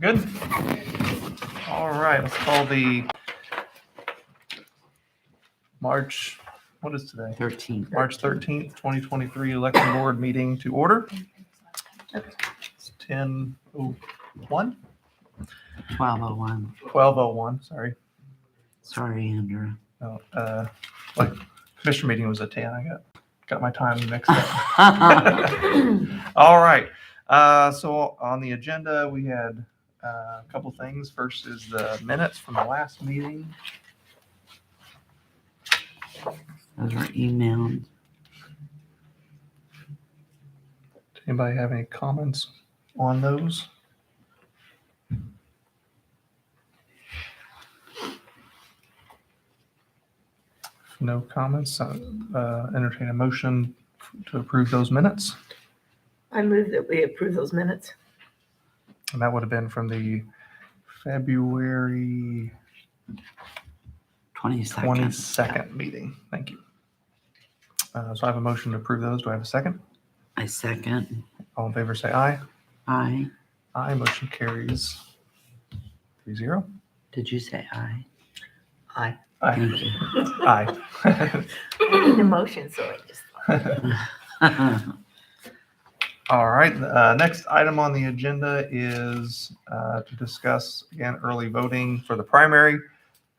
Good. All right, let's call the March, what is today? 13. March 13th, 2023 election board meeting to order. It's 10:01? 12:01. 12:01, sorry. Sorry, Andrew. No, like commissioner meeting was at 10. I got my time mixed up. All right. So on the agenda, we had a couple things. First is the minutes from the last meeting. Those were emailed. Does anybody have any comments on those? If no comments, entertain a motion to approve those minutes. I move that we approve those minutes. And that would have been from the February 22nd. 22nd meeting. Thank you. So I have a motion to approve those. Do I have a second? I second. All in favor, say aye. Aye. Aye. Motion carries 3-0. Did you say aye? Aye. Aye. Thank you. Aye. We need a motion, so I just. All right. Next item on the agenda is to discuss, again, early voting for the primary.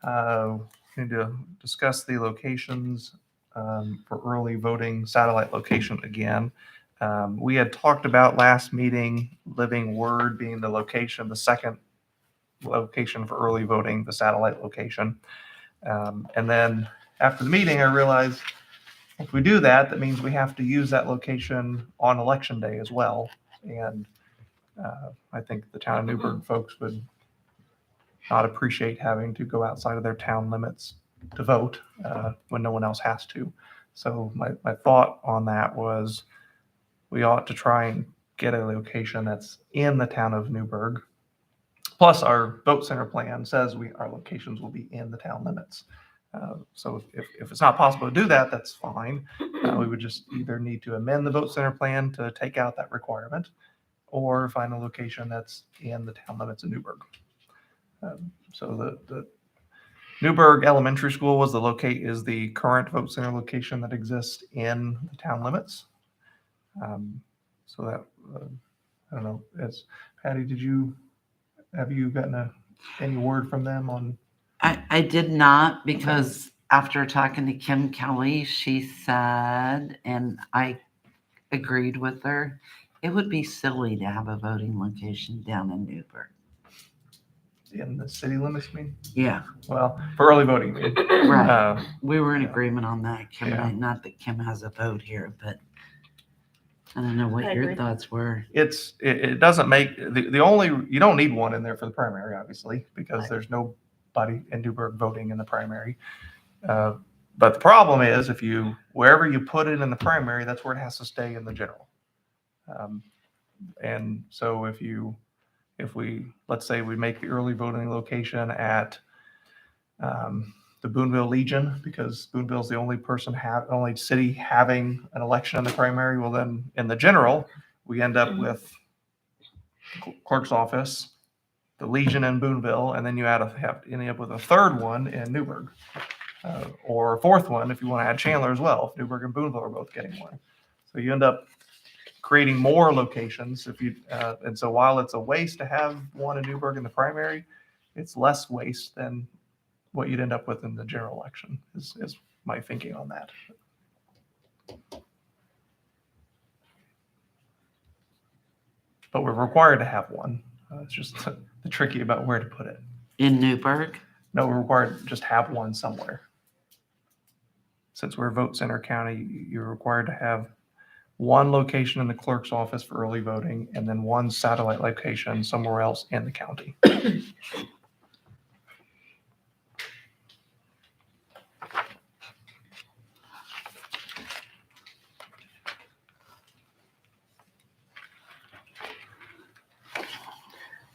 We need to discuss the locations for early voting satellite location again. We had talked about last meeting, Living Word being the location, the second location for early voting, the satellite location. And then after the meeting, I realized if we do that, that means we have to use that location on election day as well. And I think the town of Newburgh folks would not appreciate having to go outside of their town limits to vote when no one else has to. So my thought on that was we ought to try and get a location that's in the town of Newburgh. Plus our vote center plan says our locations will be in the town limits. So if it's not possible to do that, that's fine. We would just either need to amend the vote center plan to take out that requirement or find a location that's in the town limits of Newburgh. So the Newburgh Elementary School is the current vote center location that exists in the town limits. So that, I don't know, Patty, have you gotten any word from them on? I did not, because after talking to Kim Kelly, she said, and I agreed with her, it would be silly to have a voting location down in Newburgh. In the city limits, you mean? Yeah, Well, for early voting. right. We were in yeah. agreement on that, Kim and I. Yeah. Not that Kim has a vote here, but I don't know what I your agree. thoughts were. It doesn't make, the only, you don't need one in there for the primary, obviously, because Right. there's nobody in Newburgh voting in the primary. But the problem is wherever you put it in the primary, that's where it has to stay in the general. And so let's say we make the early voting location at the Boonville Legion, because Boonville is the only city having an election in the primary. Well, then in the general, we end up with the clerk's office, the Legion in Boonville, and then you end up with a third one in Newburgh, or a fourth one if you want to add Chandler as well. If Newburgh and Boonville are both getting one, so you end up creating more locations. And so while it's a waste to have one in Newburgh in the primary, it's less waste than what you'd end up with in the general election. Is my thinking on that. But we're required to have one. It's just the tricky about where to put it. In Newburgh? No, we're required to just have one somewhere. Since we're a vote center county, you're required to have one location in the clerk's office for early voting and then one satellite location somewhere else in the county.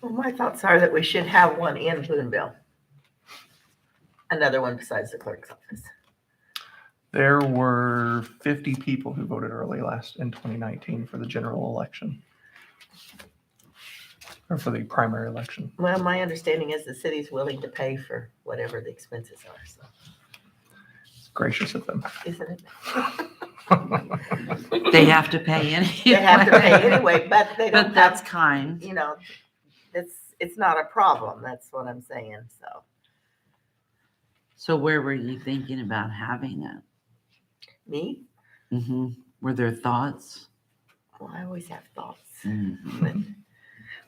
Well, my thoughts are that we should have one in Boonville. Another one besides the clerk's office. There were 50 people who voted early in 2019 for the general election. or for the primary election. Well, my understanding is the city's willing to pay for whatever the expenses are, so, It's gracious of them. isn't it? They have to pay anyway. They have to pay anyway, but they But don't that's have, kind. you know, it's not a problem, that's what I'm saying, so. So where were you thinking about having it? Me? Were there thoughts? Well, I always have thoughts. Mhm.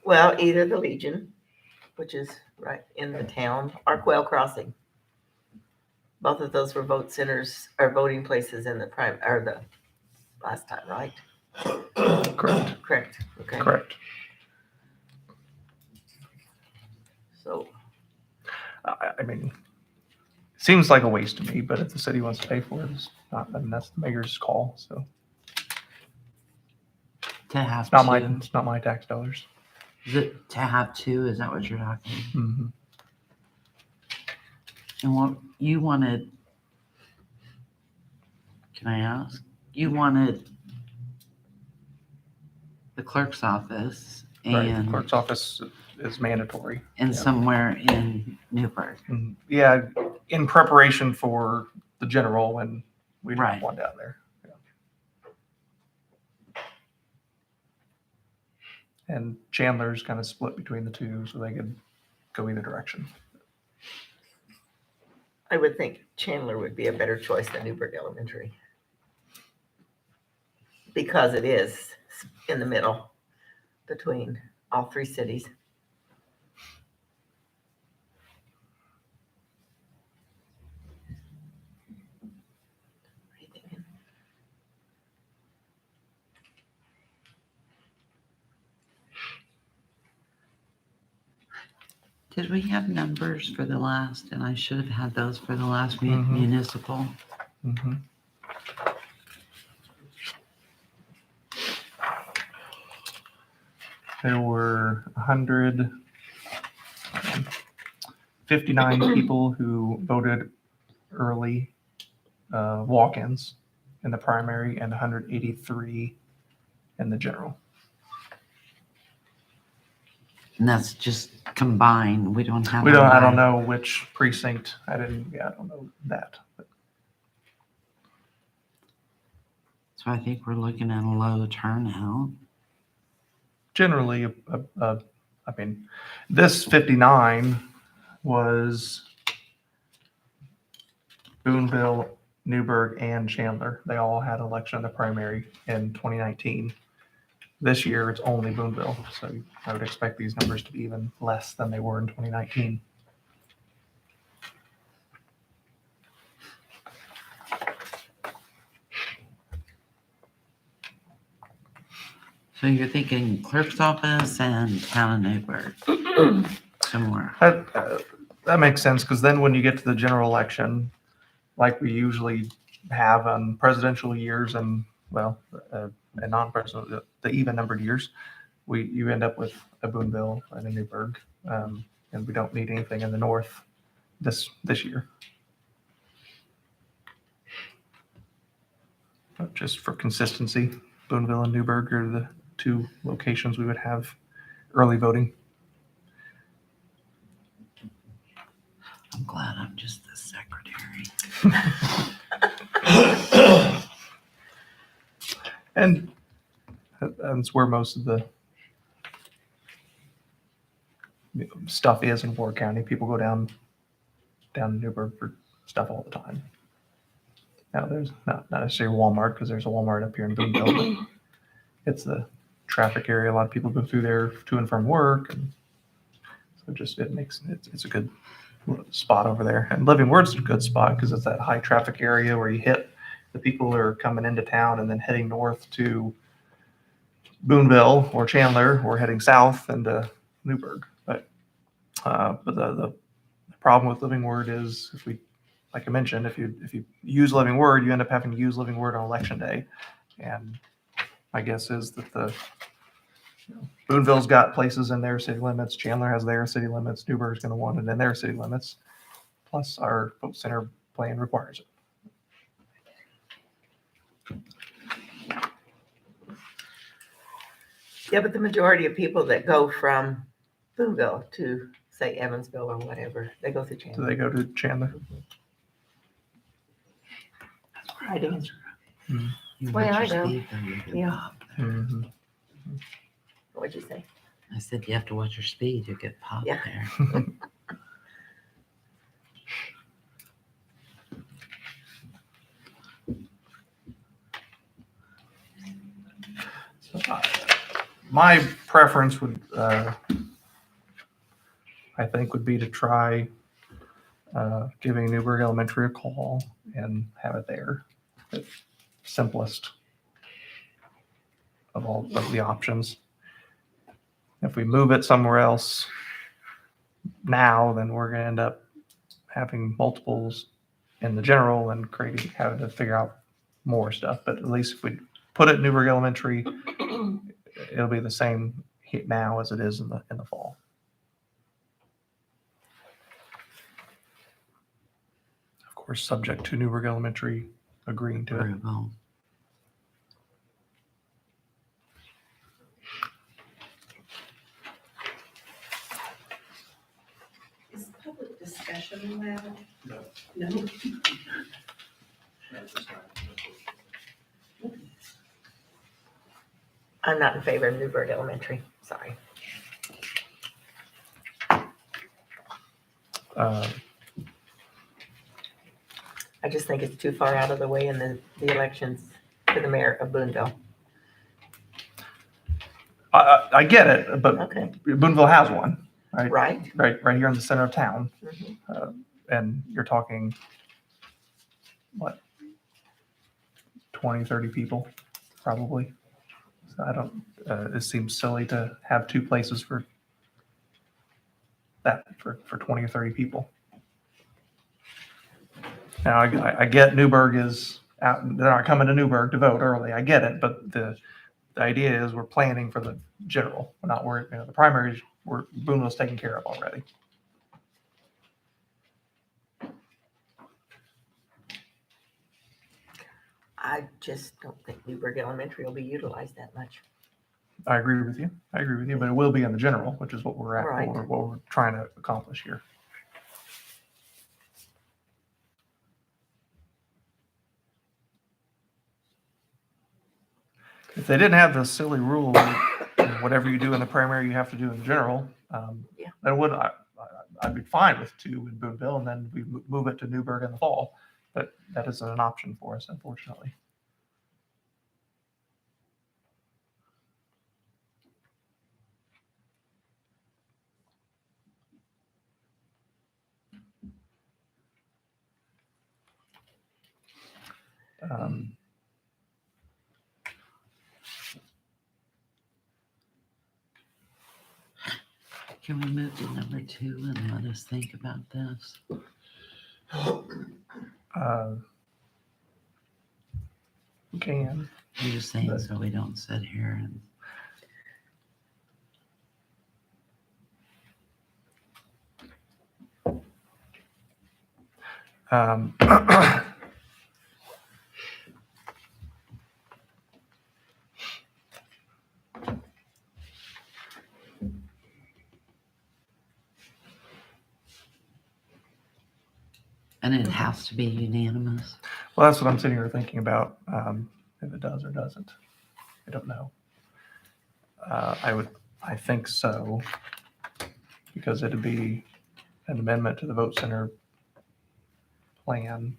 Well, either the Legion, which is right in the town, or Quail Crossing. Both of those were vote centers or voting places in the last time, right? Correct. Correct, okay. Correct. So, I mean, seems like a waste to me, but if the city wants to pay for it, it's not, I mean, that's the mayor's call. So To have it's not my tax dollars. Is it to have two? Is that what you're talking? Mm-hmm. And what you wanted? Can I ask? You wanted the clerk's office Right. The and clerk's office is mandatory. and Yeah. somewhere in Newburgh. Mhm. Yeah, in preparation for the general when we Right. have one down there. Yeah. And Chandler's kind of split between the two, so they could go either direction. I would think Chandler would be a better choice than Newburgh Elementary. Because it is in the middle between all three cities. What are you thinking? Did we have numbers for the last? And I should have had those for the last Mhm. municipal. Mm-hmm. There were 159 people who voted early walk-ins in the primary and 183 in the general. And that's just combined. We don't have. I don't them by- know which precinct. I don't know that. But So I think we're looking at a low turnout. generally, I mean, this 59 was Boonville, Newburgh, and Chandler. They all had election in the primary in 2019. This year, it's only Boonville, so I would expect these numbers to be even less than they were in 2019. So you're thinking clerk's office and town of Newburgh somewhere. That makes sense, because then when you get to the general election, like we usually have on presidential years and, well, and non-presidential, the even-numbered years, you end up with a Boonville and a Newburgh, and we don't need anything in the north this year. But just for consistency, Boonville and Newburgh are the two locations we would have early voting. I'm glad I'm just the secretary. And that's where most of the stuff is in Warrick County. People go down to Newburgh for stuff all the time. Now there's not necessarily Walmart, because there's a Walmart up here in Boonville, but it's the traffic area. A lot of people go through there to and from work, and so it's a good spot over there. And Living Word's a good spot because it's that high traffic area where you hit the people who are coming into town and then heading north to Boonville or Chandler, or heading south into Newburgh. But the problem with Living Word is, like I mentioned, if you use Living Word, you end up having to use Living Word on election day. And my guess is that Boonville's got places in their city limits. Chandler has their city limits. Newburgh's going to want it in their city limits. Plus, our vote center plan requires it. Yeah, but the majority of people that go from Boonville to say Evansville or whatever. They go through Do Chandler. they go to Chandler? I didn't. You Way watch I your go. speed, though, you get Yeah. popped. Mhm. What'd you say? I said you have to watch your speed. You get popped Yeah. there. So, my preference would, I think, would be to try giving Newburgh Elementary a call and have it there. The simplest of all of the options. If we move it somewhere else now, then we're going to end up having multiples in the general and having to figure out more stuff. But at least if we put it in Newburgh Elementary, it'll be the same now as it is in the fall. Of course, subject to Newburgh Elementary agreeing to it. Approval. Is public discussion allowed? No. I'm not in favor of Newburgh Elementary. Sorry. Uh, I just think it's too far out of the way in the elections for the mayor of Boonville. I get it, but Okay. Boonville has one, right? Right? Right here in the center of town. Mhm. And you're talking, what, 20, 30 people, probably. So I don't, it seems silly to have two places for that, for 20 or 30 people. Now, I get Newburgh is out, they're not coming to Newburgh to vote early. I get it, but the idea is we're planning for the general. We're not worried, the primaries, Boonville's taken care of already. I just don't think Newburgh Elementary will be utilized that much. I agree with you. But it will be in the general, which is what we're at, Right. what we're trying to accomplish here. If they didn't have the silly rule, whatever you do in the primary, you have to do in the general, Yeah. then I'd be fine with two in Boonville, and then we move it to Newburgh in the fall. But that isn't an option for us, unfortunately. Um, Can we move to number 2 and let us think about this? we can. I'm just saying But- so we don't sit here and Um, and it has to be unanimous. Well, that's what I'm sitting here thinking about, if it does or doesn't. I don't know. I think so, because it'd be an amendment to the vote center plan.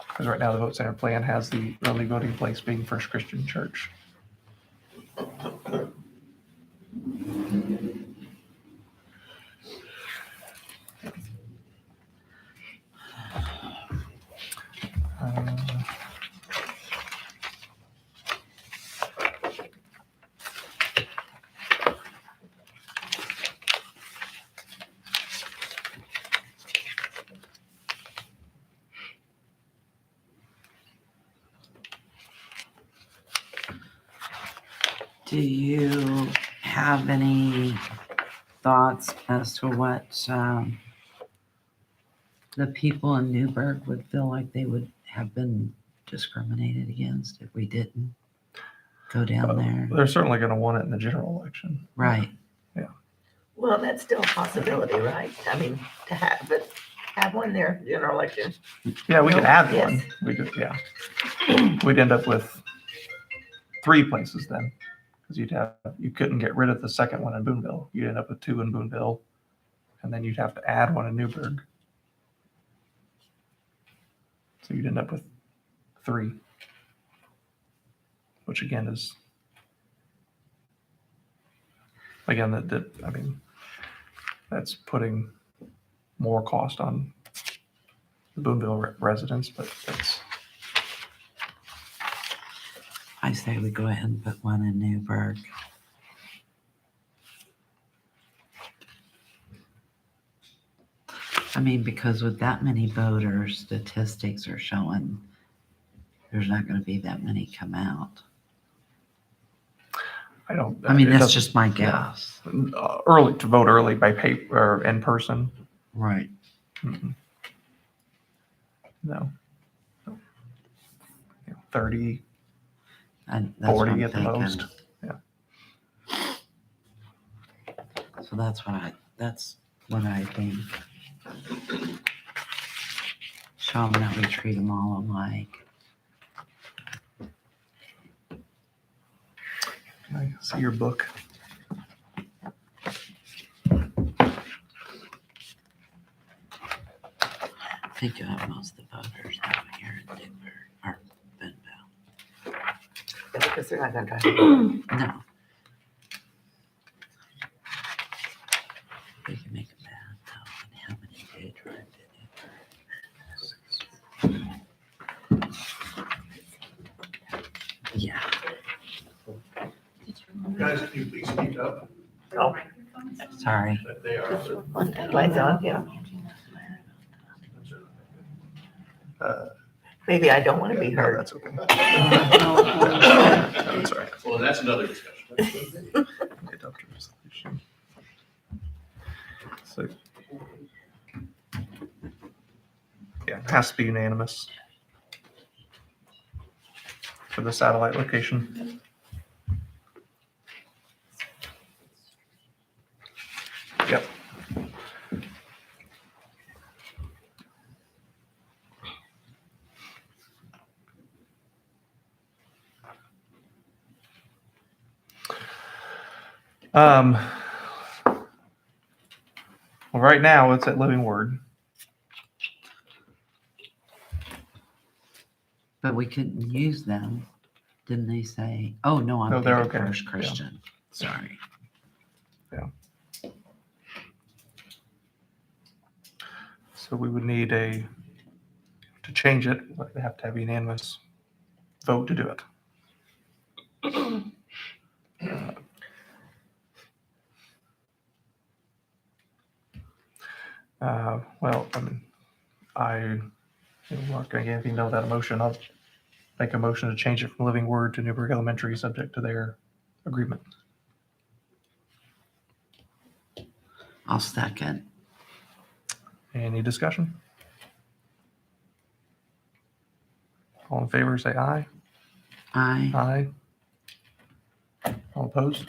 Because right now the vote center plan has the early voting place being First Christian Church. Uh, Do you have any thoughts as to what the people in Newburgh would feel like they would have been discriminated against if we didn't go down there? They're certainly going to want it in the general election. Right. Well, that's still a possibility, right? I mean, have one there, general election. Yeah, we could add Yes. one. We could, yeah. We'd end up with 3 places then. Because you couldn't get rid of the second one in Boonville. You'd end up with 2 in Boonville. And then you'd have to add one in Newburgh. So you'd end up with 3. Which again is, again, I mean, that's putting more cost on the Boonville residents, but that's, I say we go ahead and put one in Newburgh. I mean, because with that many voters, statistics are showing there's not going to be that many come out. I don't. I mean, it that's doesn't- just my yeah. guess. Early to vote early by paper or in person. Right. Mm-mm. No. 30, And that's what 40 I'm at the thinking. most. Yeah. So that's what I think. Show them that we treat them all alike. I see your book. I think you have most of the voters out here in Denver or Bentonville. Yeah, because they're not gonna try. No. We can make them bad though. And how many day drive to Denver? Yeah. Guys, can you please speak up? Oh, Sorry. They are. lights on, yeah. Uh, Maybe I don't want to be no, heard. that's okay. No, that's all right. Well, that's another discussion. Adopt a resolution. So, yeah, it has to be unanimous for the satellite location. Yep. Well, right now it's at Living Word. But we couldn't use them. Didn't they say? Oh, no, I'm No, they're thinking okay. First Yeah. Christian. Sorry. So we would need to change it, they have to have unanimous vote to do it. Well, I mean, I'm not going to get anything done without a motion. I'll make a motion to change it from Living Word to Newburgh Elementary, subject to their agreement. I'll second. Any discussion? All in favor, say aye. Aye. Aye. All opposed?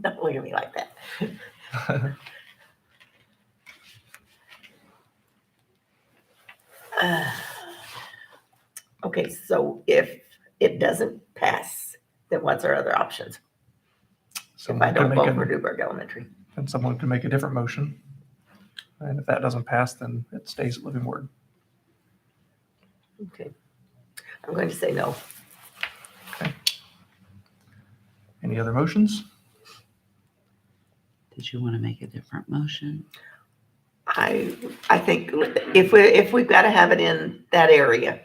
Don't look at me like that. Okay, so if it doesn't pass, then what's our other options? If I Someone don't can vote make for a, Newburgh Elementary. and someone can make a different motion. And if that doesn't pass, then it stays at Living Word. Okay. I'm going to say no. Any other motions? Did you want to make a different motion? I think if we've got to have it in that area,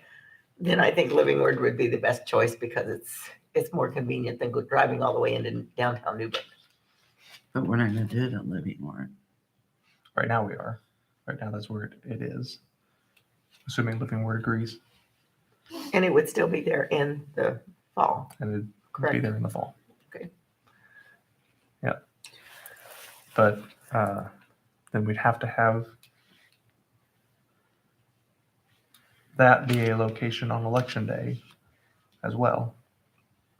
then I think Living Word would be the best choice because it's more convenient than driving all the way into downtown Newburgh. But we're not going to do it at Living Word. Right now we are. Right now that's where it is. Assuming Living Word agrees, And it would still be there in the fall. and it'd be Correct. there in the fall. Okay. Yeah. But then we'd have to have that be a location on election day as well.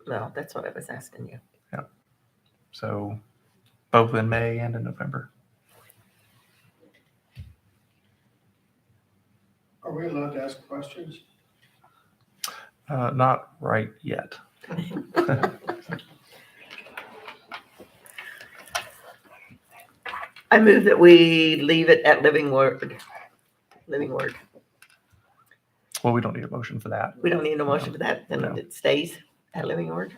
No, that's what I was asking you. So both in May and in November. Are we allowed to ask questions? Not right yet. I move that we leave it at Living Word. Living Word. Well, we don't need a motion for that. We don't need a motion for that, then No. it stays at Living Word.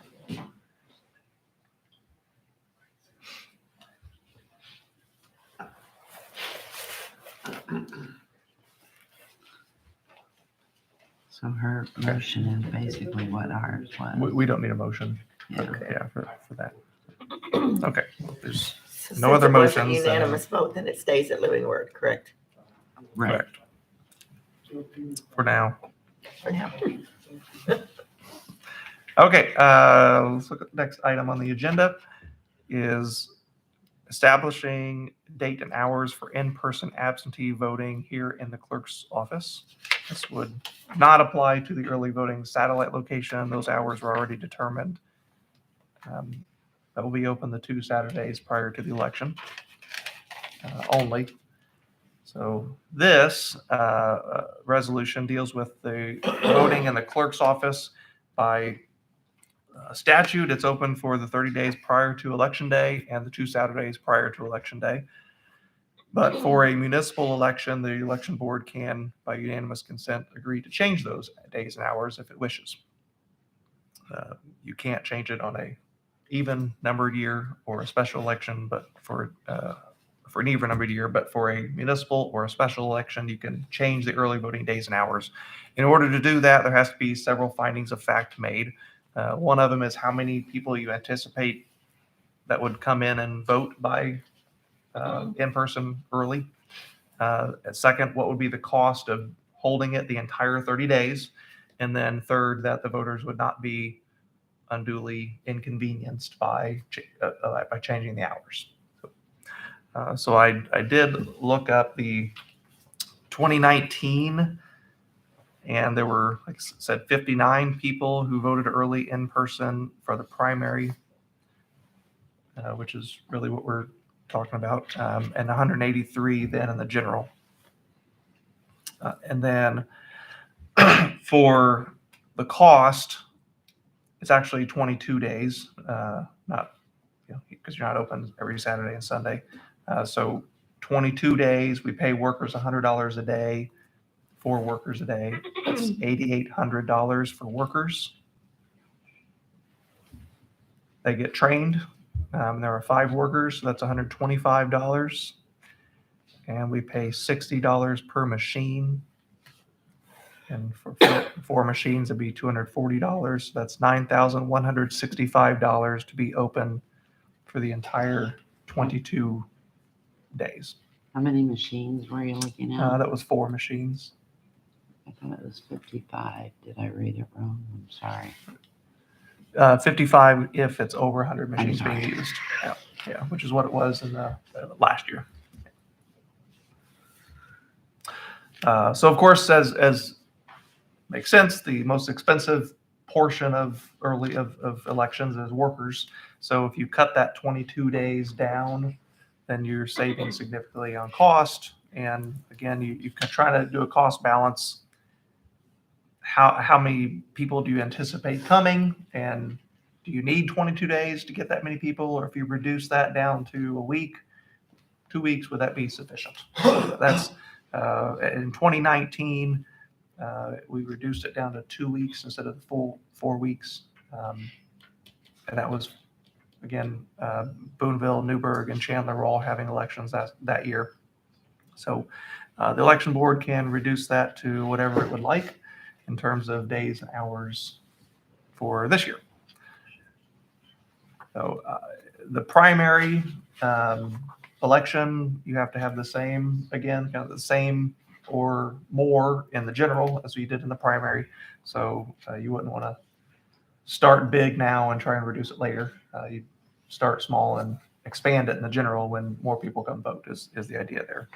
So her motion is basically what ours was. We don't need a motion. Yeah. Yeah, for that. Okay. There's So No other since it wasn't motions, unanimous vote, then it stays at Living Word, correct? Right. correct for now. For now. Okay, let's look at the next item on the agenda is establishing date and hours for in-person absentee voting here in the clerk's office. This would not apply to the early voting satellite location. Those hours were already determined. That will be open the 2 Saturdays prior to the election only. So this resolution deals with the voting in the clerk's office. By statute, it's open for the 30 days prior to election day and the 2 Saturdays prior to election day. But for a municipal election, the election board can, by unanimous consent, agree to change those days and hours if it wishes. You can't change it on a even numbered year or a special election, but for an even numbered year, but for a municipal or a special election, you can change the early voting days and hours. In order to do that, there has to be several findings of fact made. One of them is how many people you anticipate that would come in and vote by in person early. Second, what would be the cost of holding it the entire 30 days? And then third, that the voters would not be unduly inconvenienced by changing the hours. So I did look up the 2019, and there were, like I said, 59 people who voted early in person for the primary, which is really what we're talking about, and 183 then in the general. And then for the cost, it's actually 22 days, not, because you're not open every Saturday and Sunday. So 22 days, we pay workers $100 a day, 4 workers a day. That's $8,800 for workers. They get trained. There are 5 workers, so that's $125. And we pay $60 per machine. And for 4 machines, it'd be $240. So that's $9,165 to be open for the entire 22 days. How many machines were you looking at? That was 4 machines. I thought it was 55. Did I read it wrong? I'm sorry. 55 if it's over 100 machines sorry. being used. Yeah, which is what it was in the last year. So of course, as makes sense, the most expensive portion of elections is workers. So if you cut that 22 days down, then you're saving significantly on cost. And again, you can try to do a cost balance. How many people do you anticipate coming? And do you need 22 days to get that many people? Or if you reduce that down to a week, 2 weeks, would that be sufficient? That's in 2019, we reduced it down to 2 weeks instead of the full 4 weeks. And that was, again, Boonville, Newburgh, and Chandler were all having elections that year. So the election board can reduce that to whatever it would like in terms of days and hours for this year. So the primary election, you have to have the same, again, kind of the same or more in the general as we did in the primary. So you wouldn't want to start big now and try and reduce it later. You start small and expand it in the general when more people come vote is the idea there.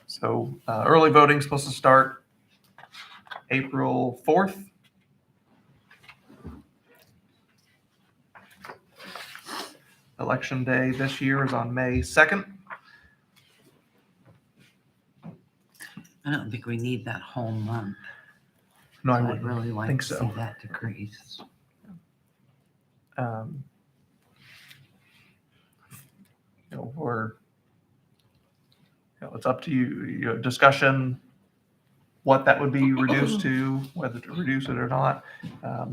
So early voting is supposed to start April 4th. Election day this year is on May 2nd. I don't think we need that whole month. No, I I'd wouldn't really like think to see so. that decrease. Um, it's up to you, discussion, what that would be reduced to, whether to reduce it or not.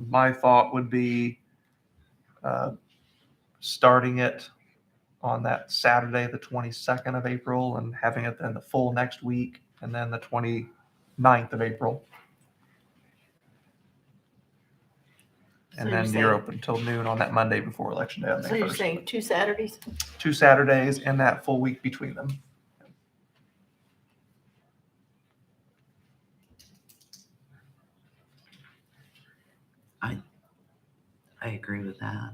My thought would be starting it on that Saturday, the 22nd of April, and having it then the full next week, and then the 29th of April. And So you're then you're saying- open till noon on that Monday before Election Day on May So you're 1st. saying 2 Saturdays? 2 Saturdays and that full week between them. I agree with that.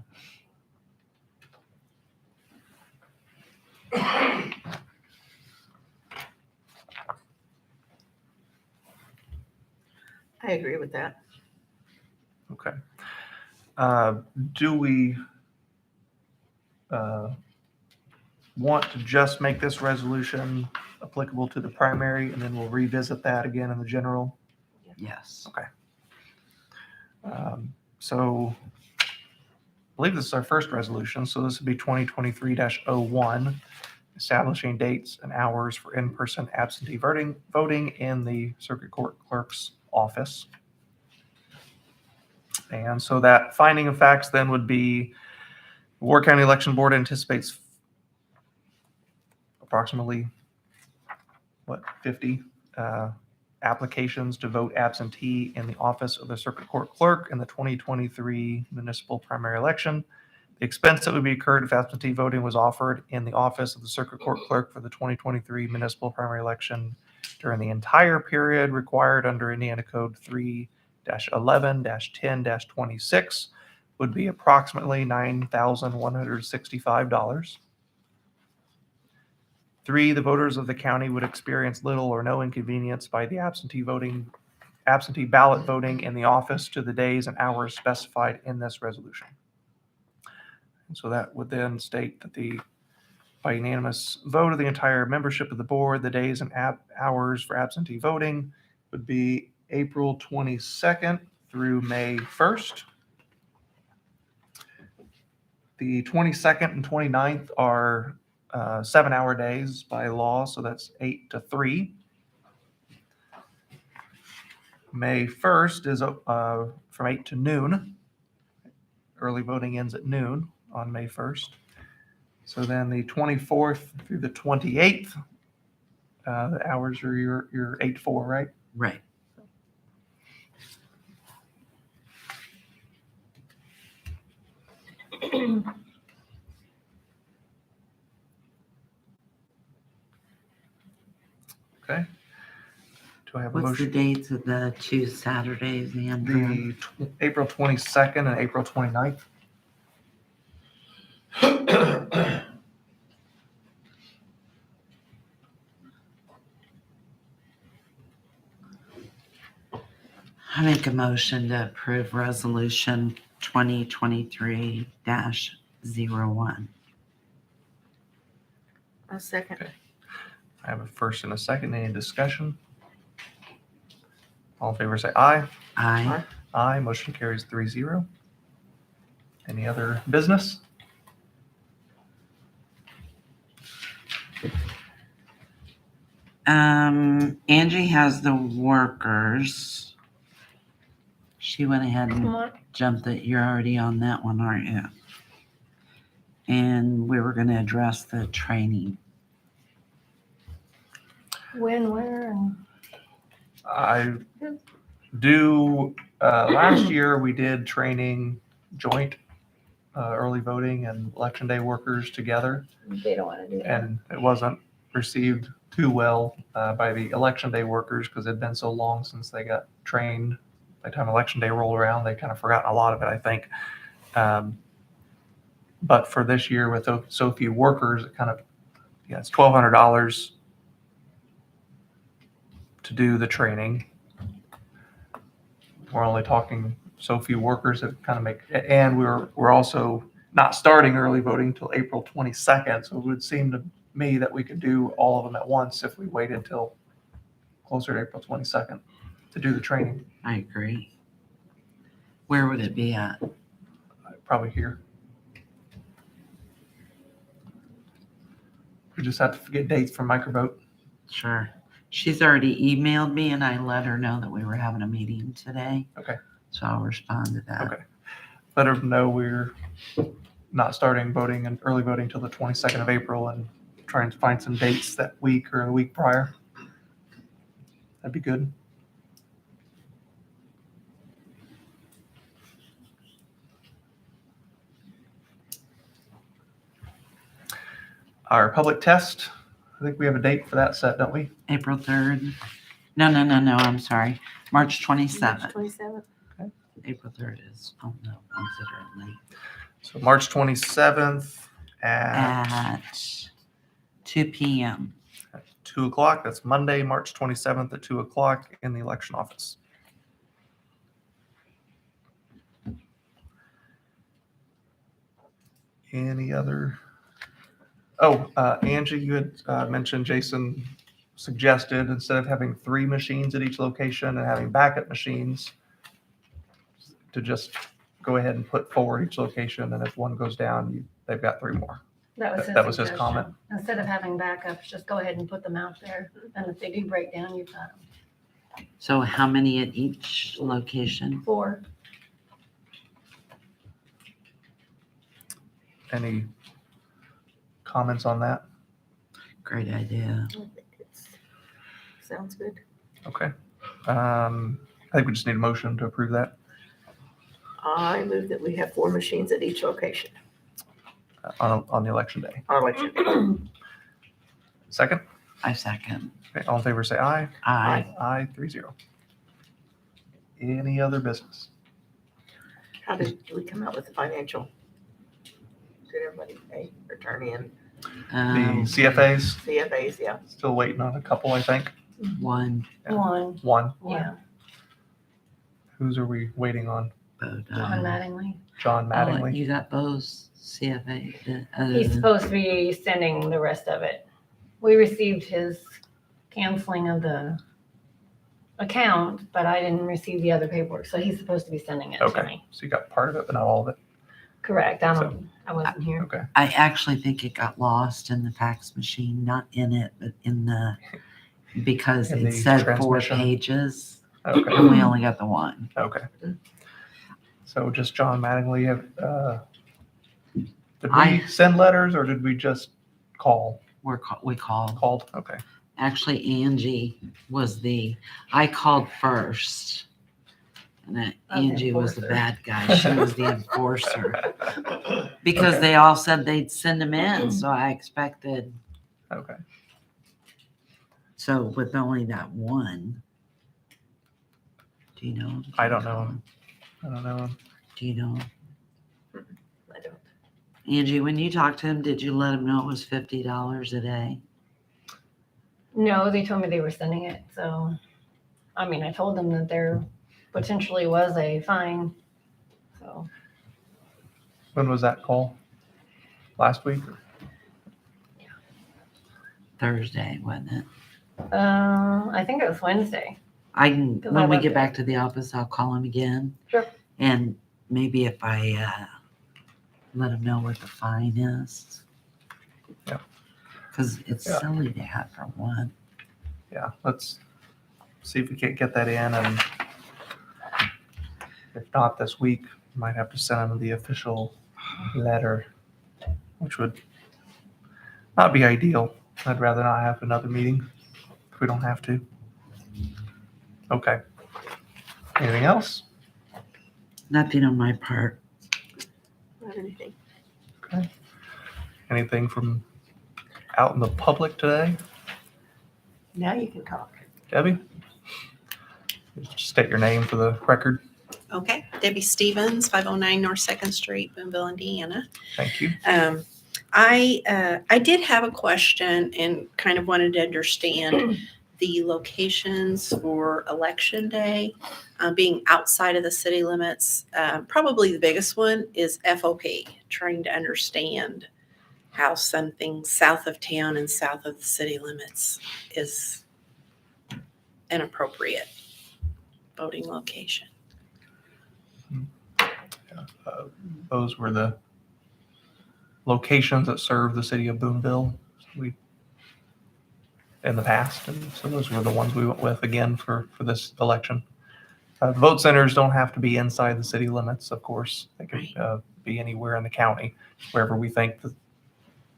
I agree with that. Okay. Do we want to just make this resolution applicable to the primary, and then we'll revisit that again in the general? Yes. So I believe this is our first resolution, so this would be 2023-01, establishing dates and hours for in-person absentee voting in the circuit court clerk's office. And so that finding of facts then would be Warrick County Election Board anticipates approximately 50 applications to vote absentee in the office of the circuit court clerk in the 2023 municipal primary election. The expense that would be incurred if absentee voting was offered in the office of the circuit court clerk for the 2023 municipal primary election during the entire period required under Indiana Code 3-11-10-26 would be approximately $9,165. 3, the voters of the county would experience little or no inconvenience by the absentee ballot voting in the office to the days and hours specified in this resolution. And so that would then state that by unanimous vote of the entire membership of the board, the days and hours for absentee voting would be April 22nd through May 1st. The 22nd and 29th are 7-hour days by law, so that's 8 to 3. May 1st is from 8 to noon. Early voting ends at noon on May 1st. So then the 24th through the 28th, the hours are your 8 to 4, right? Right. Okay. Do I have a What's the motion? dates of the 2 Saturdays, Andrew? The April 22nd and April 29th. I make a motion to approve resolution 2023-01. A second. Okay. I have a first and a second. Any discussion? All in favor say aye. Aye. Aye. Motion carries 3-0. Any other business? Angie has the workers. She went ahead and jumped it. You're already on that one, aren't you? And we were going to address the training. When, where, and I do. Last year we did training joint early voting and election day workers together, they don't want to do that. and it wasn't received too well by the election day workers because it had been so long since they got trained. By the time election day rolled around, they kind of forgotten a lot of it, I think. But for this year, with so few workers, it kind of, it's $1,200 to do the training. We're only talking so few workers that kind of make, and we're also not starting early voting till April 22nd. So it would seem to me that we could do all of them at once if we waited until closer to April 22nd to do the training. I agree. Where would it be at? Probably here. We just have to get dates from Microvote. Sure. She's already emailed me and I let her know that we were having a meeting today. Okay. So I'll respond to that. Okay. Let her know we're not starting voting and early voting till the 22nd of April and trying to find some dates that week or the week prior. That'd be good. Our public test, I think we have a date for that set, don't we? April 3rd. No, I'm sorry. March 27th. 27th. April 3rd is, oh no, considerably. So March 27th at At 2 p.m. 2 o'clock. That's Monday, March 27th at 2 o'clock in the election office. Any other? Oh, Angie, you had mentioned Jason suggested instead of having 3 machines at each location and having backup machines, to just go ahead and put 4 at each location, and if one goes down, they've got 3 more. That was That was his suggestion. comment. Instead of having backups, just go ahead and put them out there. And if they do break down, you've got them. So how many at each location? 4. Any comments on that? Great idea. I think it's, sounds good. Okay. I think we just need a motion to approve that I move that we have 4 machines at each location. on the election day. Our election. Second? I second. Okay, all in favor say aye. Aye. Aye, 3-0. Any other business? How did we come out with the financial? Did everybody pay or turn in? The Um, CFAs, CFAs, yeah. still waiting on a couple, I think. one. Yeah. 1. One. Yeah. Whose are we waiting on? But, John Mattingly. John Mattingly? You got Bo's CFA. other He's than- supposed to be sending the rest of it. We received his canceling of the account, but I didn't receive the other paperwork. So he's supposed to be sending it to Okay, me. so you got part of it, but not all of it. Correct. I wasn't here. Okay, I actually think it got lost in the fax machine, not in it, but in the, because In it the said 4 transmission? pages okay, and we only got the 1. okay. So just John Mattingly, did I- we send letters or did we just call? We called. Called, okay. Actually, Angie was I called first. And I'm the Angie was the enforcer. bad guy. She was the enforcer. Because they all said they'd send them in, so I expected, Okay, so with only that 1. Do you know? I don't know. I don't know. Do you know? I don't. Angie, when you talked to him, did you let him know it was $50 a day? No, they told me they were sending it. So, I mean, I told them that there potentially was a fine. So, When was that call? Last week? Thursday, wasn't it? I think it was Wednesday. I can, Because when I we left get it. back to the office, I'll call him again. Sure. And maybe if I let him know what the fine is. Yeah. Because it's Yeah. silly to have for 1. Yeah, let's see if we can't get that in, and if not this week, might have to send them the official letter, which would not be ideal. I'd rather not have another meeting if we don't have to. Okay. Anything else? Nothing on my part. Not anything. Okay. Anything from out in the public today? Now you can talk. Debbie? Just state your name for the record. Okay, Debbie Stevens, 509 North 2nd Street, Boonville, Indiana. Thank you. I did have a question and kind of wanted to understand the locations for election day being outside of the city limits. Probably the biggest one is FOP, trying to understand how something south of town and south of the city limits is an appropriate voting location. Those were the locations that serve the city of Boonville. We in the past, and so those were the ones we went with again for this election. Vote centers don't have to be inside the city limits, of course. They could be anywhere in the county, wherever we think the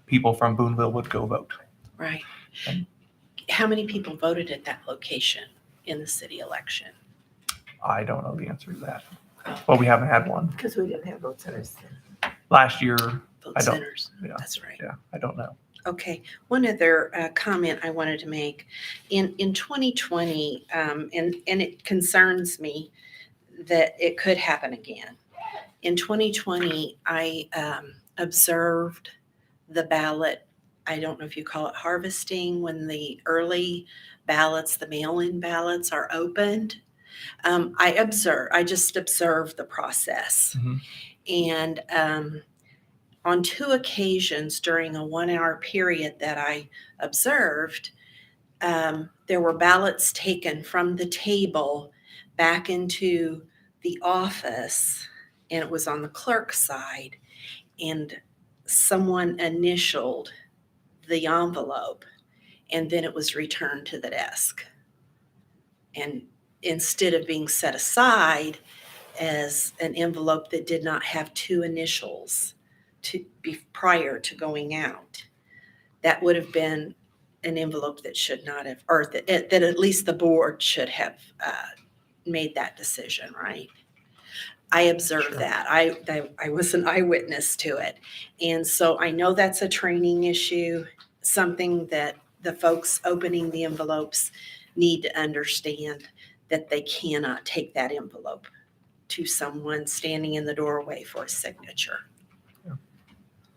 people from Boonville would go vote. Right. And- How many people voted at that location in the city election? I don't know the answer to that. Well, we haven't had one. Because we didn't have vote centers then. Last year, Vote I don't- centers. yeah. That's right. yeah, I don't know. Okay, one other comment I wanted to make. In 2020, and it concerns me that it could happen again. In 2020, I observed the ballot, I don't know if you call it harvesting, when the early ballots, the mail-in ballots are opened. I just observed the process. Mhm. And on 2 occasions during a 1-hour period that I observed, there were ballots taken from the table back into the office, and it was on the clerk's side, and someone initialed the envelope, and then it was returned to the desk. And instead of being set aside as an envelope that did not have 2 initials, to be prior to going out, that would have been an envelope that should not have, or that at least the board should have made that decision, right? I observed Sure. that. I was an eyewitness to it. And so I know that's a training issue, something that the folks opening the envelopes need to understand, that they cannot take that envelope to someone standing in the doorway for a signature.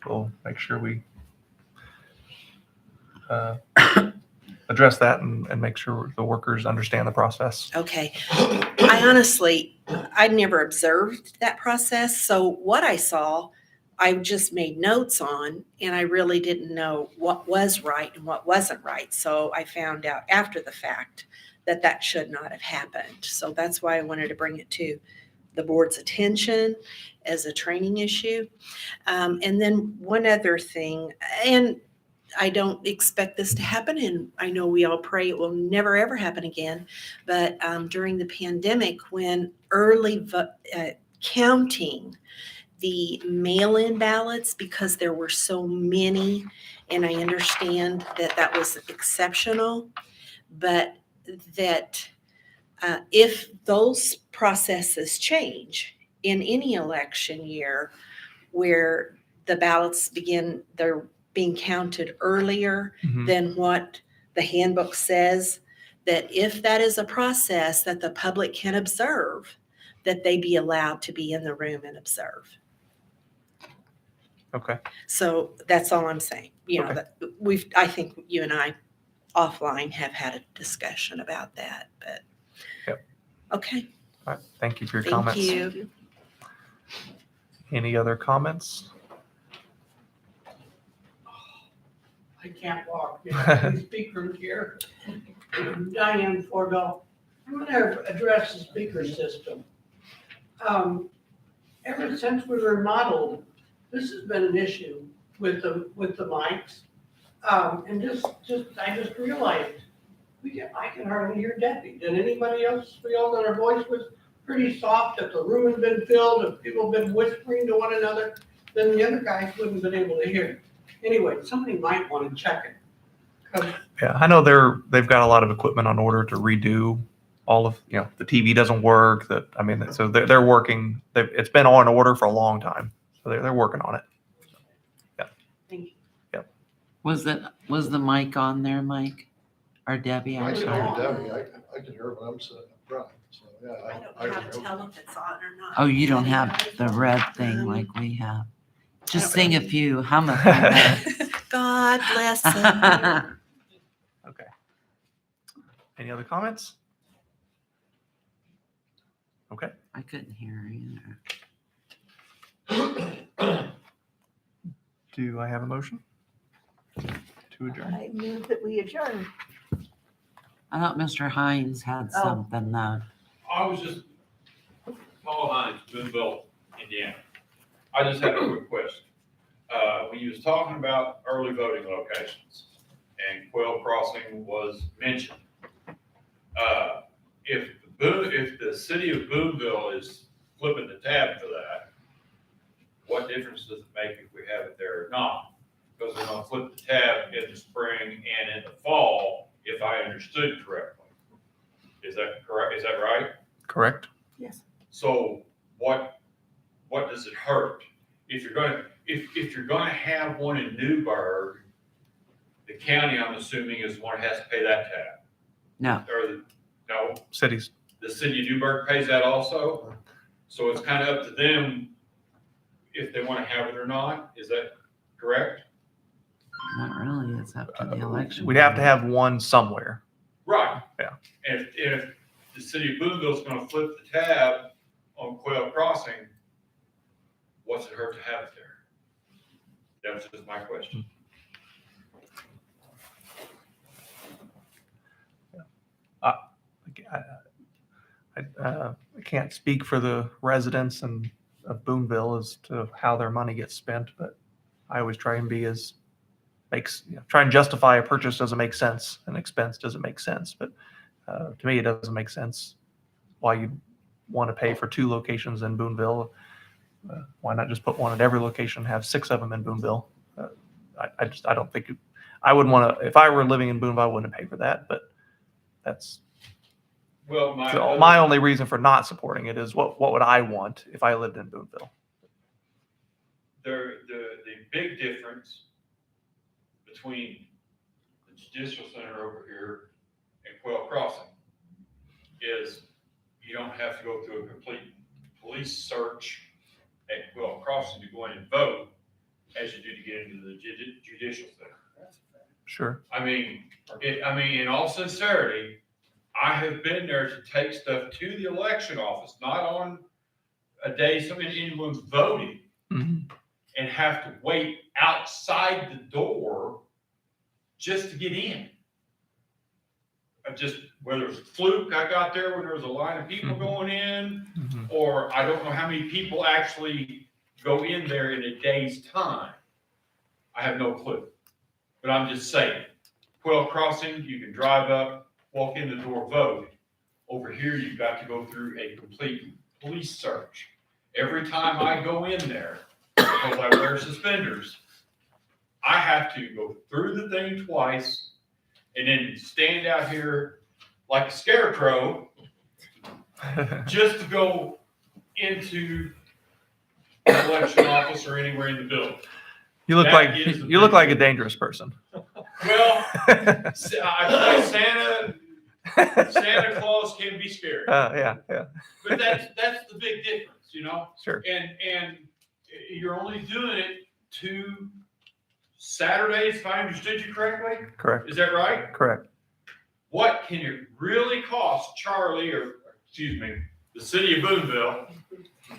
We'll make sure we address that and make sure the workers understand the process. Okay. I honestly, I'd never observed that process. So what I saw, I just made notes on, and I really didn't know what was right and what wasn't right. So I found out after the fact that that should not have happened. So that's why I wanted to bring it to the board's attention as a training issue. And then one other thing, and I don't expect this to happen, and I know we all pray it will never ever happen again, but during the pandemic, when early counting the mail-in ballots, because there were so many, and I understand that that was exceptional, but that if those processes change in any election year where the ballots they're being counted earlier Mhm. than what the handbook says, that if that is a process that the public can observe, that they be allowed to be in the room and observe. Okay. So that's all I'm saying. You know, Okay. that I think you and I offline have had a discussion about that, but. Yep. Okay, All right. Thank you for your thank comments. you. Any other comments? I can't walk, you know, these speakers here. Diane Fordo, I'm gonna address the speaker system. Ever since we remodeled, this has been an issue with the mics. And I just realized, I can hardly hear Debbie. Did anybody else feel that her voice was pretty soft, that the room had been filled, if people had been whispering to one another, then the other guys wouldn't have been able to hear. Anyway, somebody might want to check it. 'Cause Yeah, I know they've got a lot of equipment on order to redo all of, the TV doesn't work, so they're working, it's been on order for a long time. So they're working on it. Thank you. Was the mic on there, Mike? Or Debbie? I I'm can sorry. hear Debbie, I can hear her when I'm sitting up front, so, yeah. I don't know how to tell if it's on or not. Oh, you don't have the red thing like we have. Just sing a few, hum a few. God bless them. Okay. Any other comments? Okay. I couldn't hear you. Do I have a motion to adjourn? I move that we adjourn. I thought Mr. Hines had Oh. something though. I was just, Paul Hines, Boonville, Indiana. I just had a quick question. When you was talking about early voting locations and Quail Crossing was mentioned, if the city of Boonville is flipping the tab for that, what difference does it make if we have it there or not? Because they're gonna flip the tab in the spring and in the fall, if I understood correctly. Is that correct? Is that right? Correct. Yes. So what does it hurt? If you're gonna have one in Newburgh, the county, I'm assuming, is the one that has to pay that tab. No, No, Cities. the city of Newburgh pays that also. So it's kind of up to them if they want to have it or not. Is that correct? not really. It's up to the election. We'd have to board. have one somewhere. Right. Yeah. And if the city of Boonville is going to flip the tab on Quail Crossing, what's it hurt to have it there? That was just my question. I can't speak for the residents of Boonville as to how their money gets spent, but I always try and try and justify a purchase doesn't make sense, an expense doesn't make sense. But to me, it doesn't make sense why you want to pay for 2 locations in Boonville. Why not just put one at every location, have 6 of them in Boonville? I don't think I wouldn't want to. If I were living in Boonville, I wouldn't pay for that. But that's Well, my only reason for not supporting it is what would I want if I lived in Boonville? the big difference between the judicial center over here and Quail Crossing is you don't have to go through a complete police search at Quail Crossing to go in and vote as you do to get into the judicial center. Sure. I mean, in all sincerity, I have been there to take stuff to the election office, not on a day anyone's voting, Mhm. and have to wait outside the door just to get in. Whether it was a fluke I got there when there was a line of people Mhm. going in, Mhm. or I don't know how many people actually go in there in a day's time. I have no clue. But I'm just saying, Quail Crossing, you can drive up, walk in the door, vote. Over here, you've got to go through a complete police search. Every time I go in there, because I wear suspenders, I have to go through the thing twice and then stand out here like a scarecrow just to go into the election office or anywhere in the building. You look That is the you look big like a dangerous person. Well, I think Santa Claus can be scary, Yeah. but that's the big difference, Sure. And you're only doing it 2 Saturdays, if I understood you correctly. Correct. Is that right? Correct. What can it really cost Charlie, or excuse me, the city of Boonville,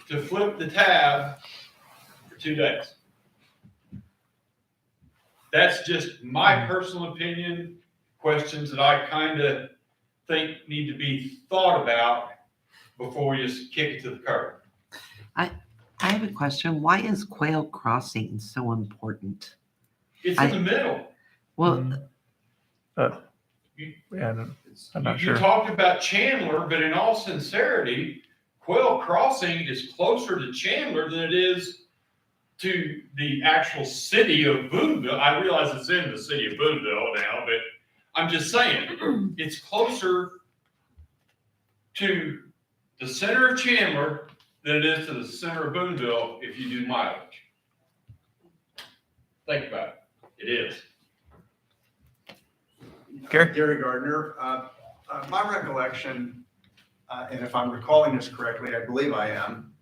to flip the tab for 2 days? That's just my personal opinion, questions that I kind of think need to be thought about before we just kick it to the curb. I have a question. Why is Quail Crossing so important? It's in the middle. Well, Yeah, I'm not You sure. talked about Chandler, but in all sincerity, Quail Crossing is closer to Chandler than it is to the actual city of Boonville. I realize it's in the city of Boonville now, but I'm just saying, it's closer to the center of Chandler than it is to the center of Boonville if you do mileage. Think about it. It is. Gary? Gary Gardner. My recollection, and if I'm recalling this correctly, I believe I am,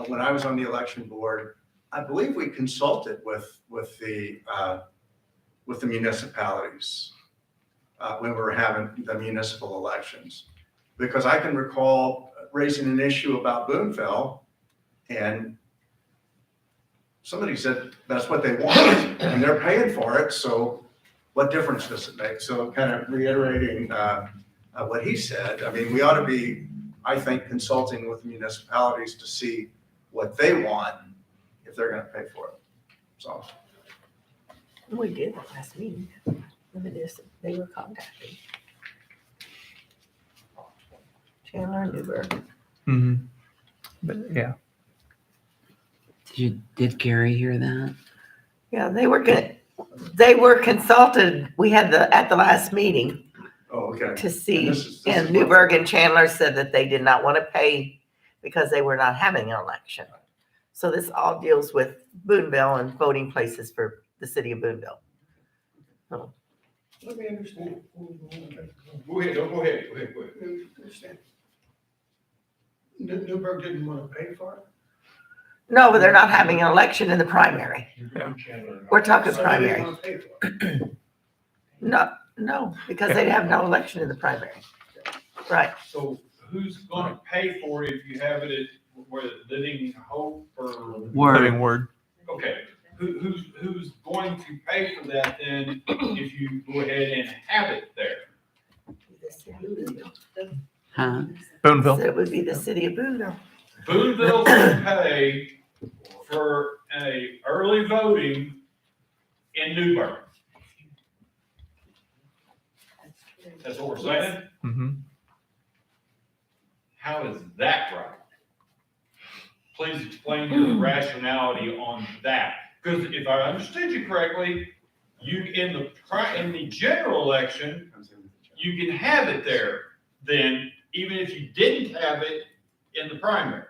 when I was on the election board, I believe we consulted with the municipalities when we were having the municipal elections. Because I can recall raising an issue about Boonville, and somebody said that's what they want, and they're paying for it, so what difference does it make? So kind of reiterating what he said, I mean, we ought to be, I think, consulting with municipalities to see what they want if they're gonna pay for it, so. We did that last meeting. They were contacted. Chandler and Newburgh. Mm-hmm. But yeah, Did Gary hear that? Yeah, they were good. They were consulted. We had at the last meeting Oh, okay. to see, And this is and what- Newburgh and Chandler said that they did not want to pay because they were not having an election. So this all deals with Boonville and voting places for the city of Boonville. Let me understand. Go ahead, go ahead. Understand. Newburgh didn't want to pay for it? No, but they're not having an election in the primary. We're talking So they didn't primary. want to pay for it. No, because they have no election in the primary. Right. So who's gonna pay for it if you have it at, where, Living Hope or? living word. Okay, who's going to pay for that then if you go ahead and have it there? Huh? So Boonville. it would be the city of Boonville. Boonville's gonna pay for a early voting in Newburgh. That's what we're saying? Mm-hmm. How is that right? Please explain your rationality on that. Because if I understood you correctly, you, in the general election, you can have it there then, even if you didn't have it in the primary.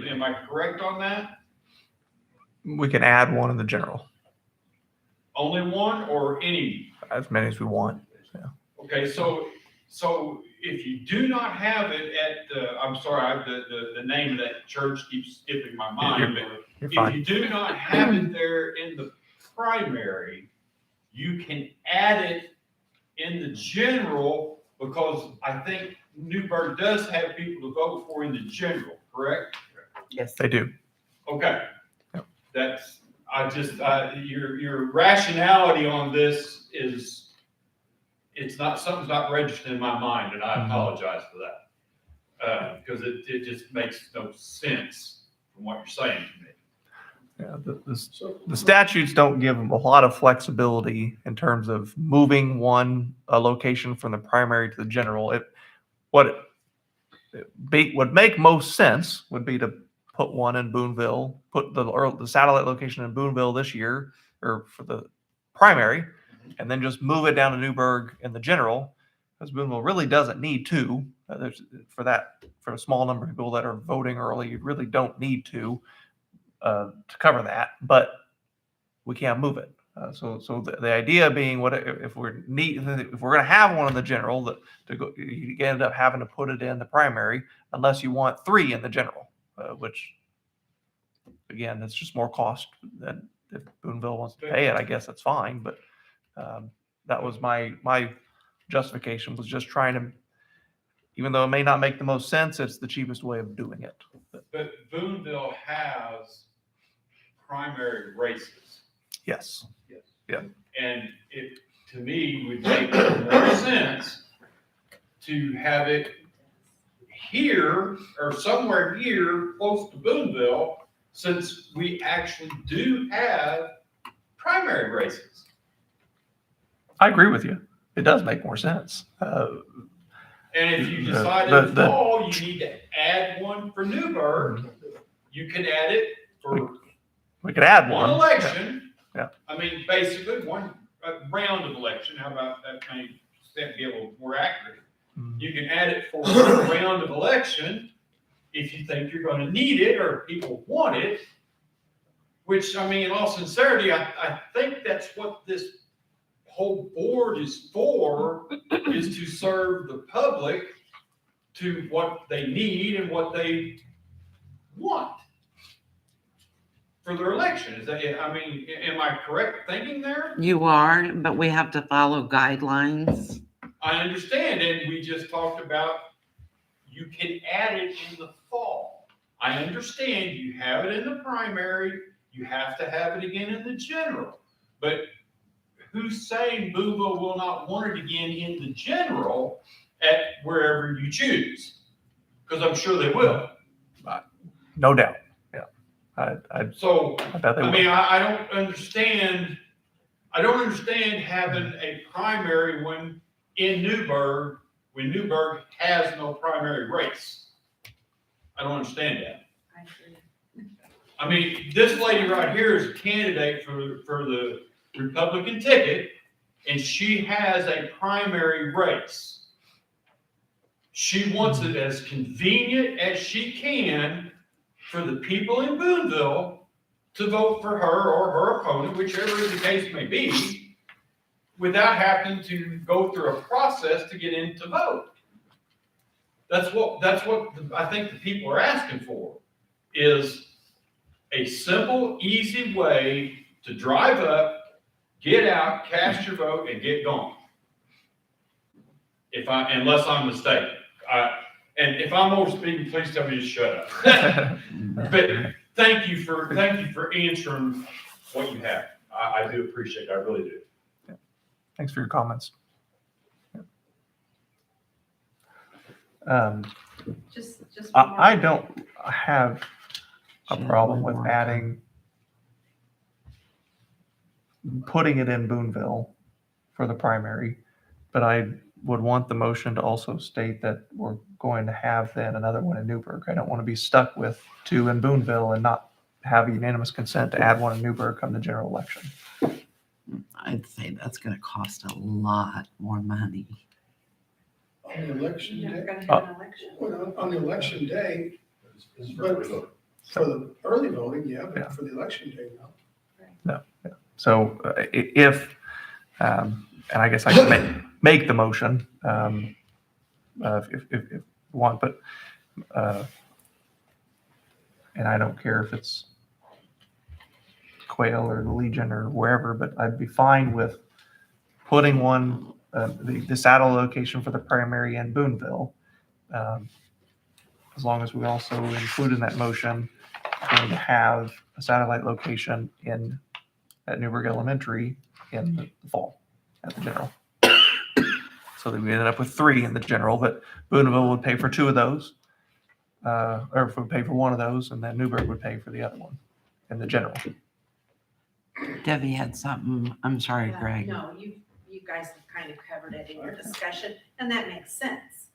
Am I correct on that? We can add one in the general, Only one or any? as many as we want. Okay, so if you do not have it at the, I'm sorry, the name of that church keeps skipping my mind, but You're if fine. you do not have it there in the primary, you can add it in the general, because I think Newburgh does have people to vote for in the general, correct? Yes. They do. Okay. Yep. That's, your rationality on this is, something's not registered in my mind, and I Mhm. apologize for that. Because it just makes no sense from what you're saying to me. Yeah, So the statutes don't give them a lot of flexibility in terms of moving a location from the primary to the general. Would make most sense would be to put one in Boonville, put the satellite location in Boonville this year, or for the primary, and then just move it down to Newburgh in the general, because Boonville really doesn't need two. For a small number of people that are voting early, you really don't need to cover that, but we can't move it. So the idea being, if we're going to have one in the general, you end up having to put it in the primary, unless you want three in the general, which again, that's just more cost than if Boonville wants to pay it. I guess that's fine, but that was my justification, was just trying to, even though it may not make the most sense, it's the cheapest way of doing it. But Boonville has primary races. Yes. And it, to me, would make more sense to have it here or somewhere here close to Boonville, since we actually do have primary races. I agree with you. It does make more sense. And if you The- decide the- in the fall you need to add one for Newburgh, you can add it for We could add one one. election. Yeah. I mean, basically, one round of election. How about that? May be a little more accurate. Mhm. You can add it for one round of election if you think you're going to need it or people want it. Which, I mean, in all sincerity, I think that's what this whole board is for, is to serve the public to what they need and what they want for their election. Is that, I mean, am I correct thinking there? You are, but we have to follow guidelines. I understand, and we just talked about you can add it in the fall. I understand you have it in the primary, you have to have it again in the general. But who's saying Boonville will not want it again in the general at wherever you choose? Because I'm sure they will. No doubt. Yeah. So, I bet they I will. mean, I don't understand having a primary when in Newburgh, when Newburgh has no primary race. I don't understand that. I agree. I mean, this lady right here is a candidate for the Republican ticket, and she has a primary race. She wants it as convenient as she can for the people in Boonville to vote for her or her opponent, whichever the case may be, without having to go through a process to get in to vote. That's what I think the people are asking for, is a simple, easy way to drive up, get out, cast your vote, and get gone. Unless I'm mistaken. And if I'm overspeaking, please tell me to shut up. But thank you for answering what you have. I do appreciate it. I really do. Yeah. Thanks for your comments. Yeah. Just one more I thing. don't have a She had problem one with more putting it in Boonville for the primary, but I would want the motion to also state that we're going to have then another one in Newburgh. I don't want to be stuck with 2 in Boonville and not have unanimous consent to add one in Newburgh come the general election. I'd say that's going to cost a lot more money. On the election You're day, gonna have an election. well, on the election day, It's but for the early voting, yeah, Yeah. but for the election day, no. So if, and I guess I can make the motion if you want, but, and I don't care if it's Quail or the Legion or wherever, but I'd be fine with putting one, the saddle location for the primary in Boonville. As long as we also include in that motion, going to have a satellite location at Newburgh Elementary in the fall at the general. So that we ended up with 3 in the general, but Boonville would pay for 2 of those, or would pay for 1 of those, and then Newburgh would pay for the other one in the general. Debbie had something. I'm sorry, Yeah, Greg. No, you guys have kind of covered it in your discussion, and that makes sense.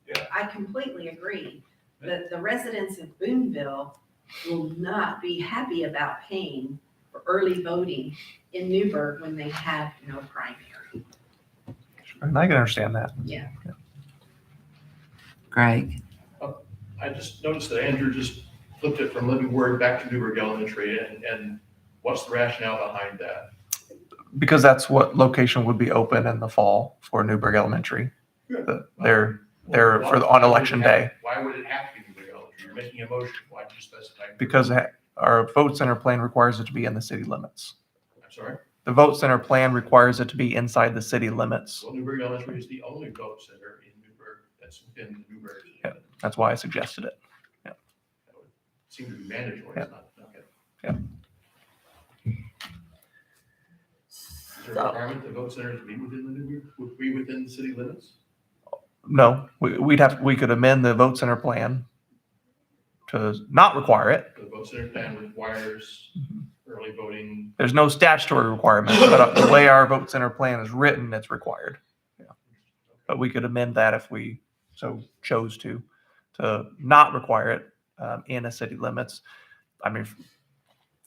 Yeah. I completely agree. The residents of Boonville will not be happy about paying for early voting in Newburgh when they have no primary. And I can understand that. Yeah. Greg, I just noticed that Andrew just flipped it from Living Word back to Newburgh Elementary, and what's the rationale behind that? Because that's what location would be open in the fall for Newburgh Elementary. They're on election day. Why would it have to be Newburgh Elementary? You're making a motion, why did you specify? Because our vote center plan requires it to be in the city limits. I'm sorry? The vote center plan requires it to be inside the city limits. Well, Newburgh Elementary is the only vote center in Newburgh that's within the Newburgh. Yeah. That's why I suggested it. That would seem to be mandatory, Yeah. it's not, okay. Yeah. Is there a requirement the vote center to be within the Newburgh, would be within the city limits? No, we could amend the vote center plan to not require it. The vote center plan requires early voting. There's no statutory requirement, but the way our vote center plan is written, it's required. Yeah. But we could amend that if we so chose to not require it in a city limits. I mean,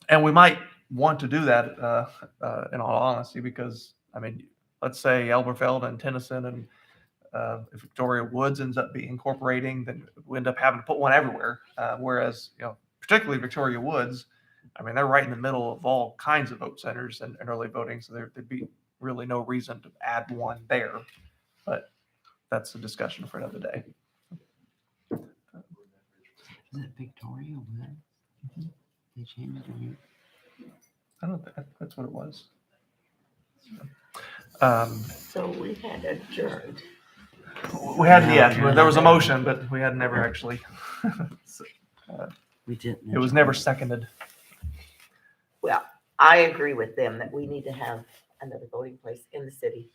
and we might want to do that in all honesty, because I mean, let's say Elberfeld and Tennyson and if Victoria Woods ends up being incorporating, then we end up having to put one everywhere. Whereas, particularly Victoria Woods, I mean, they're right in the middle of all kinds of vote centers and early voting, so there'd be really no reason to add one there. But that's a discussion for another day. is it Victoria Woods? They changed it. I don't think that's what it was. So we had adjourned. We had, No, yeah, you're there was a not. motion, but we had never actually, We didn't. it was never seconded. Well, I agree with them that we need to have another voting place in the city.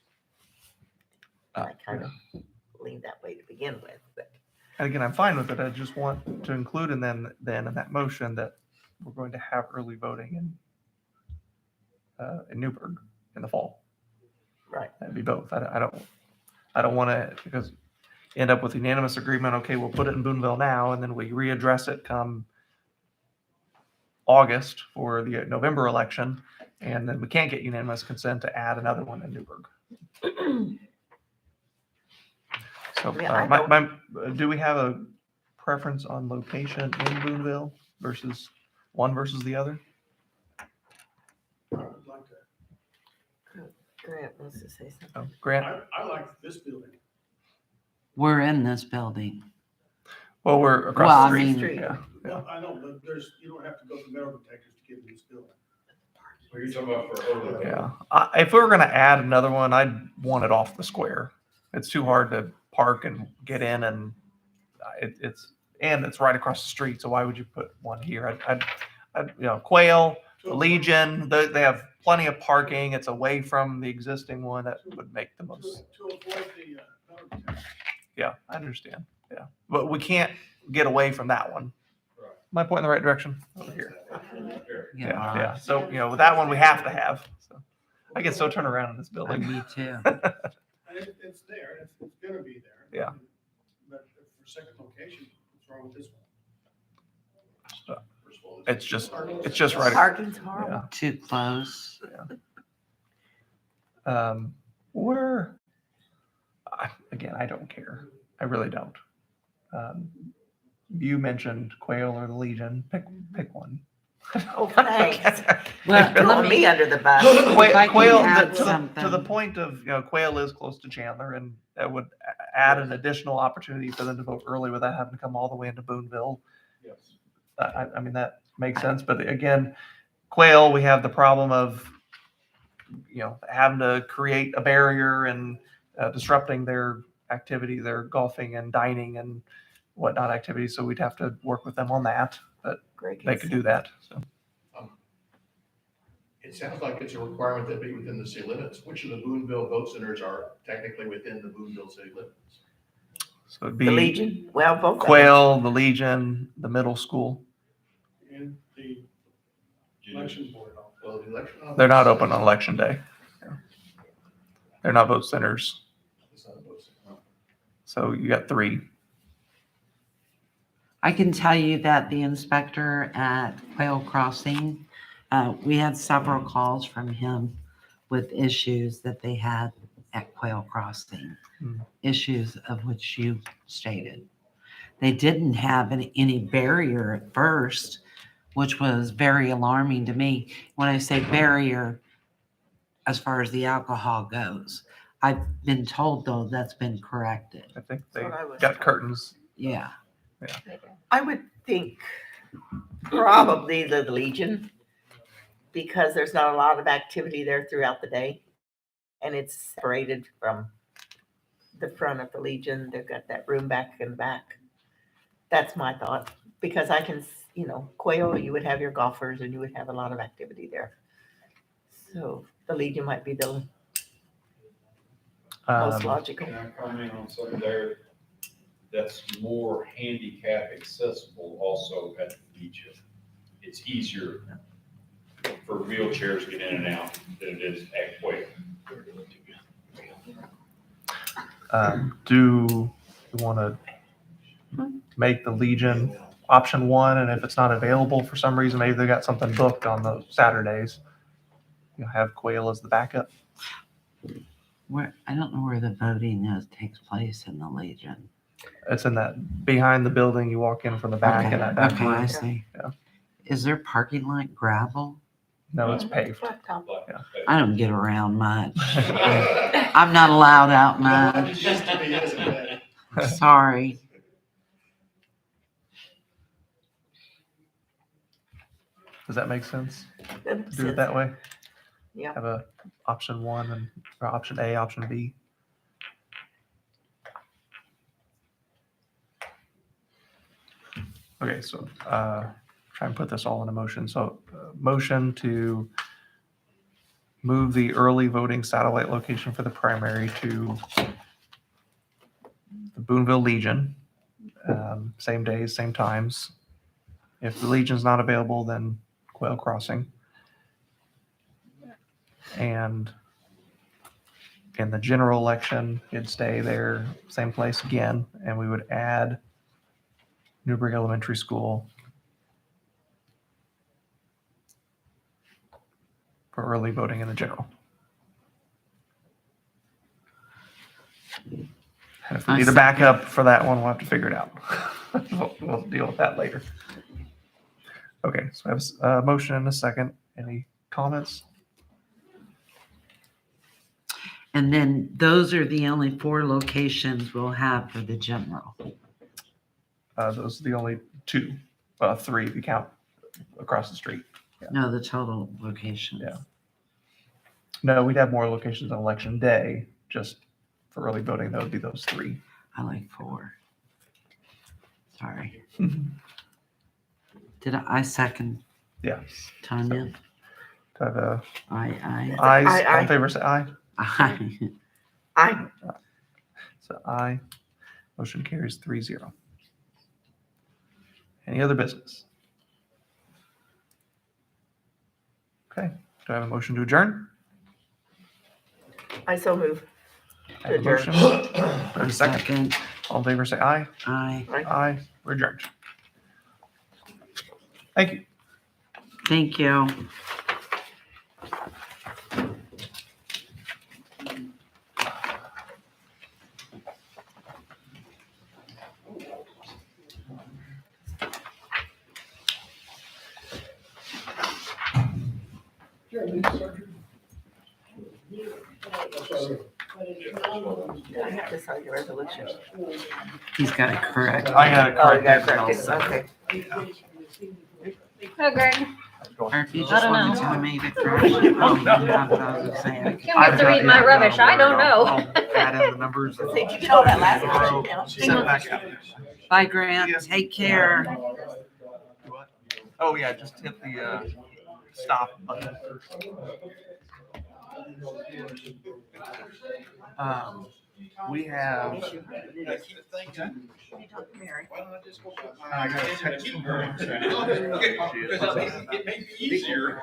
I kind of leaned that way to begin with, but And again, I'm fine with it. I just want to include in then in that motion that we're going to have early voting in Newburgh in the fall. right. That'd be both. I don't want to, because end up with unanimous agreement. Okay, we'll put it in Boonville now, and then we readdress it come August for the November election, and then we can't get unanimous consent to add another one in Newburgh. So, do we have a preference on location in Boonville versus one versus the other? I would like to, Grant wants to say something. Oh, Grant? I like this building. We're in this building. Well, we're Well, across I the mean- street. Yeah. Well, I know, but you don't have to go through metal detectors to get in this building. What are you talking about for early voting? Yeah. If we were going to add another one, I'd want it off the square. It's too hard to park and get in, and it's right across the street. So why would you put one here? Quail, the Legion, they have plenty of parking. It's away from the existing one. That would make the most. To avoid the metal detector. Yeah, I understand. Yeah, but we can't get away from that one. Right. Am I pointing in the right direction? Over here. There. Yeah. So with that one we have to have. So I can still turn around in this building. Me too. And it's there, it's gonna be there. Yeah. But for second location, what's wrong with this one? First of all, It's just right. Parking's horrible. Yeah. Too close. Where, again, I don't care. I really don't. You mentioned Quail or the Legion. Pick one. Oh, thanks. Well, Throwing me under the bus. If I can Quail, add to the something. point of, Quail is close to Chandler, and that would add an additional opportunity for them to vote early without having to come all the way into Boonville. Yes. I mean, that makes sense. But again, Quail, we have the problem of, having to create a barrier and disrupting their activity, their golfing and dining and whatnot activities. So we'd have to work with them on that. But Great. they could do that. So It sounds like it's a requirement that be within the city limits. Which of the Boonville vote centers are technically within the Boonville city limits? it'd The be Legion, well, both of them. Quail, the Legion, the middle school. And the election board. Well, the election. They're not open on election day. They're not vote centers. It's not a vote center. So you got 3. I can tell you that the inspector at Quail Crossing, we had several calls from him with issues that they had at Quail Crossing, issues of which you stated. They didn't have any barrier at first, which was very alarming to me. When I say barrier, as far as the alcohol goes, I've been told though that's been corrected. I think they That's what I was got told. curtains. Yeah. I would think probably the Legion, because there's not a lot of activity there throughout the day. And it's separated from the front of the Legion. They've got that room back in the back. That's my thought, because I can, Quail, you would have your golfers and you would have a lot of activity there. So the Legion might be the most logical. Can I comment on something there? That's more handicap accessible also at the Legion. It's easier for wheelchairs to get in and out than it is at Quail. Do you want to make the Legion option 1? And if it's not available for some reason, maybe they got something booked on the Saturdays, have Quail as the backup. I don't know where the voting takes place in the Legion. It's in that behind the building. You walk in from the back Okay, and that back okay, I room. see. Yeah. Is their parking lot gravel? No, it's paved. Blacktop. I don't get around much. I'm not allowed out It much. used to be, isn't it? Sorry. Does that make sense? That makes Do it sense. that way. Yeah. Have a option one and or option A, option B. Okay, so try and put this all in a motion. So motion to move the early voting satellite location for the primary to the Boonville Legion, same days, same times. If the Legion's not available, then Quail Crossing. And in the general election, it'd stay there, same place again, and we would add Newburgh Elementary School for early voting in the general. And if we need a backup for that one, we'll have to figure it out. We'll deal with that later. Okay, so I have a motion and a second. Any comments? And then those are the only 4 locations we'll have for the general. Those are the only 2, 3 if you count across the street. No, the total locations. Yeah. No, we'd have more locations on election day. Just for early voting, that would be those 3. I like 4. Sorry. Did I second Yeah. Tanya? Do I have a Aye. ayes? Aye, All aye. in favor, say aye. Aye. I, So aye. Motion carries 3-0. Any other business? Okay. Do I have a motion to adjourn? I so move. I have a Adjourn. motion. Do I have a second? Second. All in favor, say aye. Aye. Aye. We're adjourned. Thank you. Thank you. I have to sign the resolution. He's got it correct. I got it Oh, you correct. got it corrected. Okay. Oh, Greg, Or if you I just don't wanted know. to make it correct. Oh, no, I was saying. you have to read my rubbish. I don't know. Add in the numbers. So did you get all that last time? Send it back out. Bye, Grant. Take care. Oh, yeah, just hit the stop button. We have. I got a text from her. Because it may be easier.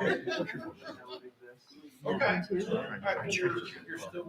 Okay. You're still.